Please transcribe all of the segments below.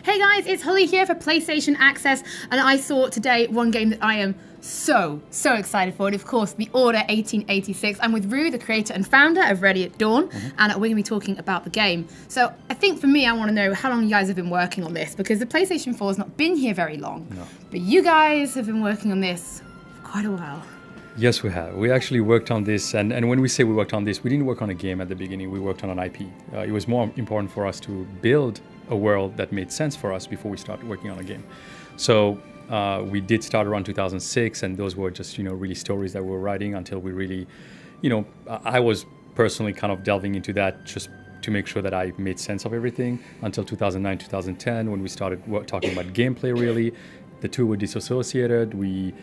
Hey guys, it's Holly here for PlayStation Access, and I saw today one game that I am so excited for, and of course, The Order 1886. I'm with Rue, the creator and founder of Ready at Dawn, and we're going to be talking about the game. So I think for me, I want to know how long you guys have been working on this, because the PlayStation 4 has not been here very long, but you guys have been working on this for quite a while. Yes, we have. We actually worked on this, and when we say we worked on this, we didn't work on a game at the beginning, we worked on an IP. It was more important for us to build a world that made sense for us before we started working on a game. So we did start around 2006, and those were just, really stories that we were writing until we really, I was personally kind of delving into that just to make sure that I made sense of everything until 2009, 2010, when we started talking about gameplay really. The two were disassociated. We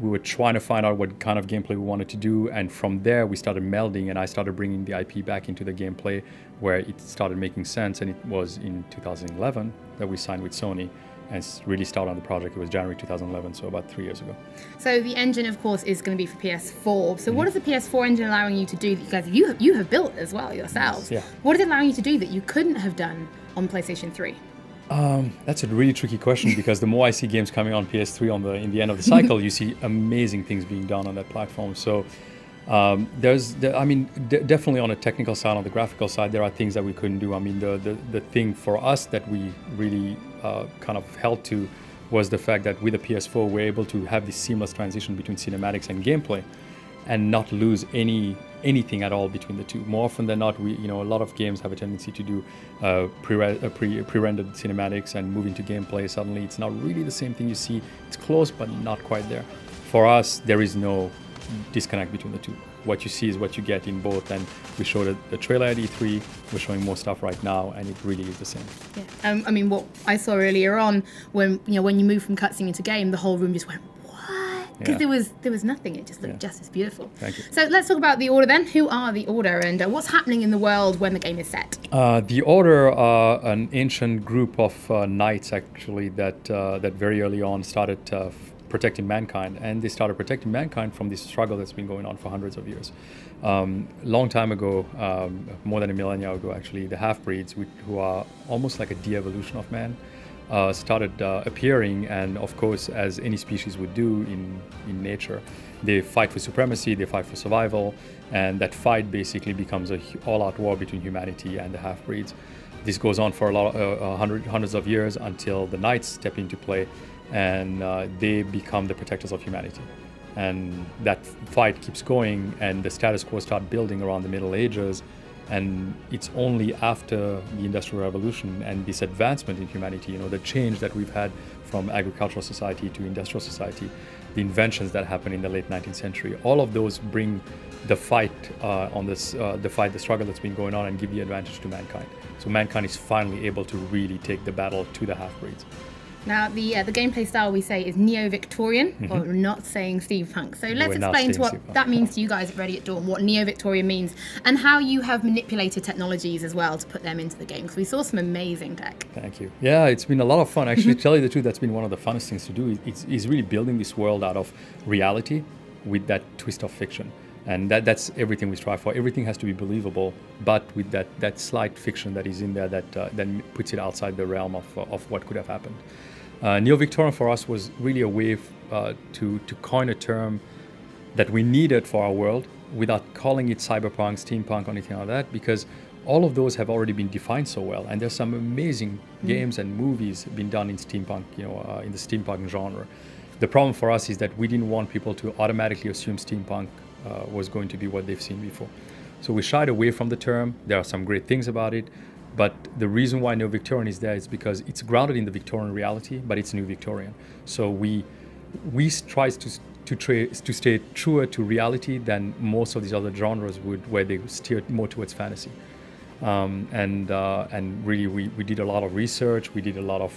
were trying to find out what kind of gameplay we wanted to do, and from there we started melding, and I started bringing the IP back into the gameplay where it started making sense. And it was in 2011 that we signed with Sony and really started on the project. It was January 2011, so about 3 years ago. So the engine, of course, is going to be for PS4. So what is the PS4 engine allowing you to do that you guys you have built as well yourselves? Yes, yeah. What is it allowing you to do that you couldn't have done on PlayStation 3? That's a really tricky question, because the more I see games coming on PS3 in the end of the cycle, you see amazing things being done on that platform. So definitely on a technical side, on the graphical side, there are things that we couldn't do. I mean, the thing for us that we really kind of held to was the fact that with the PS4, we're able to have this seamless transition between cinematics and gameplay and not lose anything at all between the two. More often than not, a lot of games have a tendency to do pre-rendered cinematics and move into gameplay. Suddenly, it's not really the same thing you see. It's close, but not quite there. For us, there is no disconnect between the two. What you see is what you get in both, and we showed the trailer at E3. We're showing more stuff right now, and it really is the same. Yeah. What I saw earlier on, when you move from cutscene into game, the whole room just went, because there was nothing. It just looked just as beautiful. Thank you. So let's talk about the Order then. Who are the Order, and what's happening in the world when the game is set? The Order are an ancient group of knights, actually, that very early on started protecting mankind, and they started protecting mankind from this struggle that's been going on for hundreds of years. Long time ago, more than a millennia ago, actually, the half-breeds, who are almost like a de-evolution of man, started appearing, and of course, as any species would do in nature, they fight for supremacy, they fight for survival, and that fight basically becomes a all-out war between humanity and the half-breeds. This goes on for hundreds of years until the knights step into play, and they become the protectors of humanity. And that fight keeps going, and the status quo starts building around the Middle Ages. And it's only after the Industrial Revolution and this advancement in humanity, the change that we've had from agricultural society to industrial society, the inventions that happened in the late 19th century, all of those bring the fight the struggle that's been going on, and give the advantage to mankind. So mankind is finally able to really take the battle to the half-breeds. Now, the gameplay style we say is neo-Victorian, or not saying steampunk. So let's explain to what that means to you guys at Ready at Dawn, what neo-Victorian means, and how you have manipulated technologies as well to put them into the game, because we saw some amazing tech. Thank you. Yeah, it's been a lot of fun. Actually, to tell you the truth, that's been one of the funnest things to do. Is really building this world out of reality with that twist of fiction. And that's everything we strive for. Everything has to be believable, but with that slight fiction that is in there that then puts it outside the realm of what could have happened. Neo-Victorian for us was really a way to coin a term that we needed for our world without calling it cyberpunk, steampunk, or anything like that, because all of those have already been defined so well. And there's some amazing games and movies being done in steampunk, in the steampunk genre. The problem for us is that we didn't want people to automatically assume steampunk was going to be what they've seen before. So we shied away from the term. There are some great things about it. But the reason why Neo-Victorian is there is because it's grounded in the Victorian reality, but it's New Victorian. So we try to stay truer to reality than most of these other genres would, where they steer more towards fantasy. And really, we did a lot of research. We did a lot of,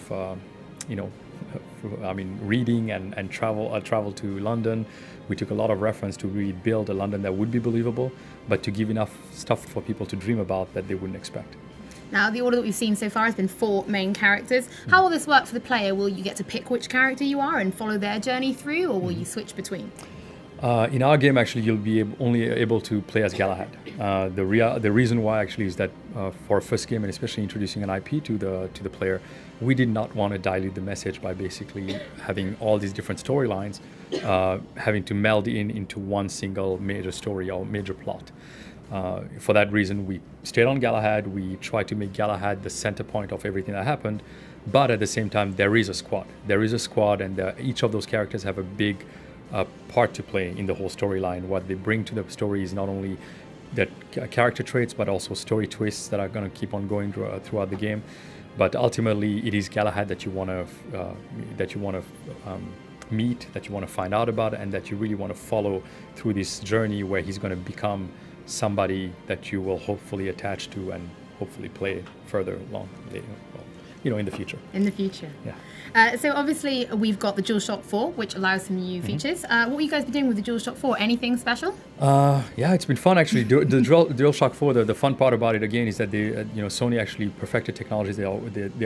reading and travel to London. We took a lot of reference to really build a London that would be believable, but to give enough stuff for people to dream about that they wouldn't expect. Now, the order that we've seen so far has been 4 main characters. How will this work for the player? Will you get to pick which character you are and follow their journey through, or will you switch between? In our game, actually, you'll be only able to play as Galahad. The reason why actually is that for our first game, and especially introducing an IP to the player, we did not want to dilute the message by basically having all these different storylines, having to meld into one single major story or major plot. For that reason, we stayed on Galahad. We tried to make Galahad the center point of everything that happened, but at the same time, there is a squad. There is a squad, and each of those characters have a big part to play in the whole storyline. What they bring to the story is not only that character traits, but also story twists that are going to keep on going throughout the game. But ultimately, it is Galahad that you want to meet, that you want to find out about, and that you really want to follow through this journey where he's going to become somebody that you will hopefully attach to and hopefully play further along later. Well, in the future. In the future. Yeah. So obviously we've got the DualShock 4, which allows some new features. What will you guys be doing with the DualShock 4? Anything special? Yeah, it's been fun actually. The DualShock 4, the fun part about it again is that they, Sony actually perfected technologies they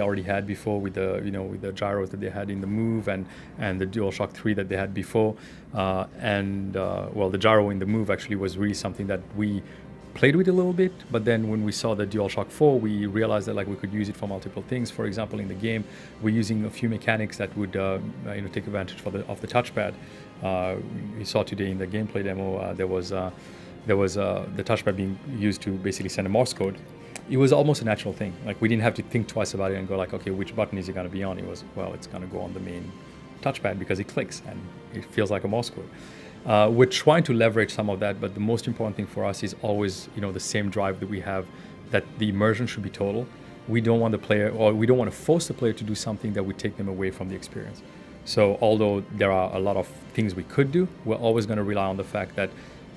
already had before with the gyros that they had in the Move and the DualShock 3 that they had before. The gyro in the Move actually was really something that we played with a little bit, but then when we saw the DualShock 4, we realized that we could use it for multiple things. For example, in the game, we're using a few mechanics that would take advantage of the touchpad. We saw today in the gameplay demo there was the touchpad being used to basically send a Morse code. It was almost a natural thing. We didn't have to think twice about it and go okay, which button is it going to be on? It was, it's going to go on the main touchpad because it clicks and it feels like a Morse code. We're trying to leverage some of that, but the most important thing for us is always, the same drive that we have, that the immersion should be total. We don't want we don't want to force the player to do something that would take them away from the experience. So although there are a lot of things we could do, we're always going to rely on the fact that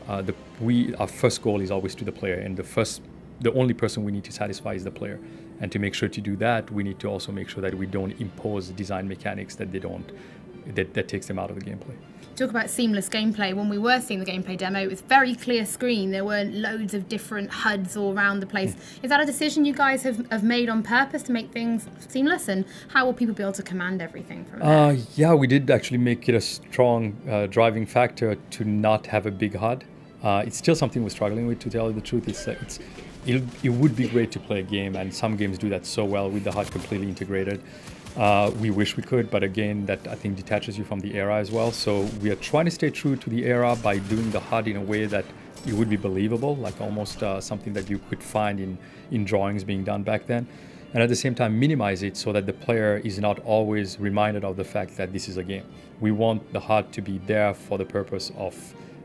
our first goal is always to the player, and the only person we need to satisfy is the player. And to make sure to do that, we need to also make sure that we don't impose design mechanics that that takes them out of the gameplay. Talk about seamless gameplay. When we were seeing the gameplay demo, it was very clear screen. There weren't loads of different HUDs all around the place. Is that a decision you guys have made on purpose to make things seamless? And how will people be able to command everything from there? Yeah, we did actually make it a strong driving factor to not have a big HUD. It's still something we're struggling with, to tell you the truth. It would be great to play a game, and some games do that so well with the HUD completely integrated. We wish we could, but again, that I think detaches you from the era as well. So we are trying to stay true to the era by doing the HUD in a way that it would be believable, almost something that you could find in drawings being done back then. And at the same time, minimize it so that the player is not always reminded of the fact that this is a game. We want the HUD to be there for the purpose of,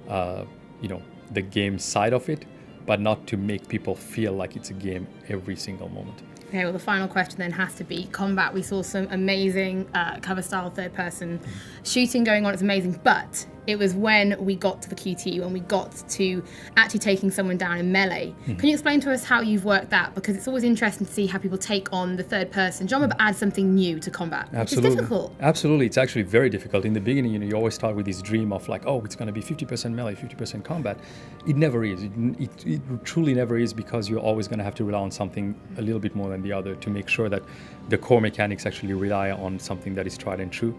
the game side of it, but not to make people feel like it's a game every single moment. Okay, well, the final question then has to be combat. We saw some amazing cover style third person shooting going on. It's amazing, but it was when we got to the QT, when we got to actually taking someone down in melee. Can you explain to us how you've worked that? Because it's always interesting to see how people take on the third person genre, but add something new to combat. Absolutely. Which is difficult. Absolutely. It's actually very difficult. In the beginning, you always start with this dream of it's going to be 50% melee, 50% combat. It never is. It truly never is, because you're always going to have to rely on something a little bit more than the other to make sure that the core mechanics actually rely on something that is tried and true.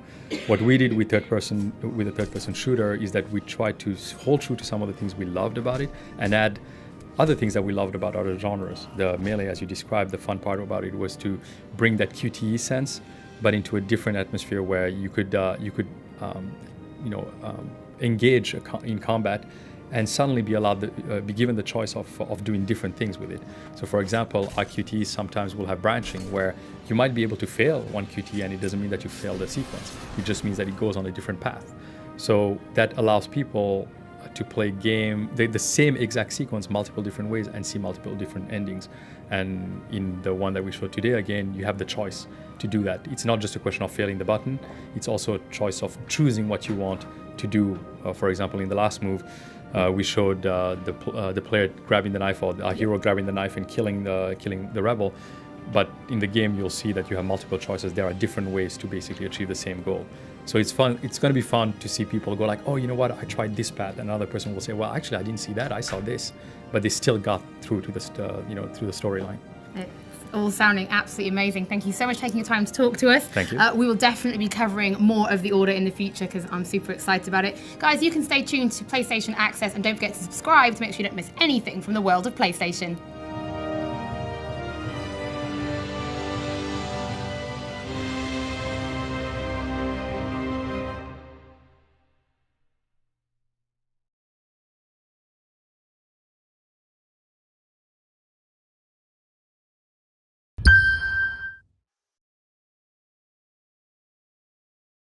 What we did with a third person shooter is that we tried to hold true to some of the things we loved about it and add other things that we loved about other genres. The melee, as you described, the fun part about it was to bring that QTE sense, but into a different atmosphere where you could engage in combat and suddenly be allowed be given the choice of doing different things with it. So for example, our QTEs sometimes will have branching where you might be able to fail one QTE and it doesn't mean that you failed the sequence. It just means that it goes on a different path. So that allows people to play the same exact sequence multiple different ways and see multiple different endings. And in the one that we showed today, again, you have the choice to do that. It's not just a question of failing the button, it's also a choice of choosing what you want to do. For example, in the last move, we showed the player grabbing the knife, or our hero grabbing the knife and killing the rebel. But in the game, you'll see that you have multiple choices. There are different ways to basically achieve the same goal. So it's fun. It's going to be fun to see people go oh, you know what? I tried this path. Another person will say, well, actually, I didn't see that. I saw this. But they still got through to the through the storyline. It's all sounding absolutely amazing. Thank you so much for taking your time to talk to us. Thank you. We will definitely be covering more of the Order in the future because I'm super excited about it. Guys, you can stay tuned to PlayStation Access and don't forget to subscribe to make sure you don't miss anything from the world of PlayStation.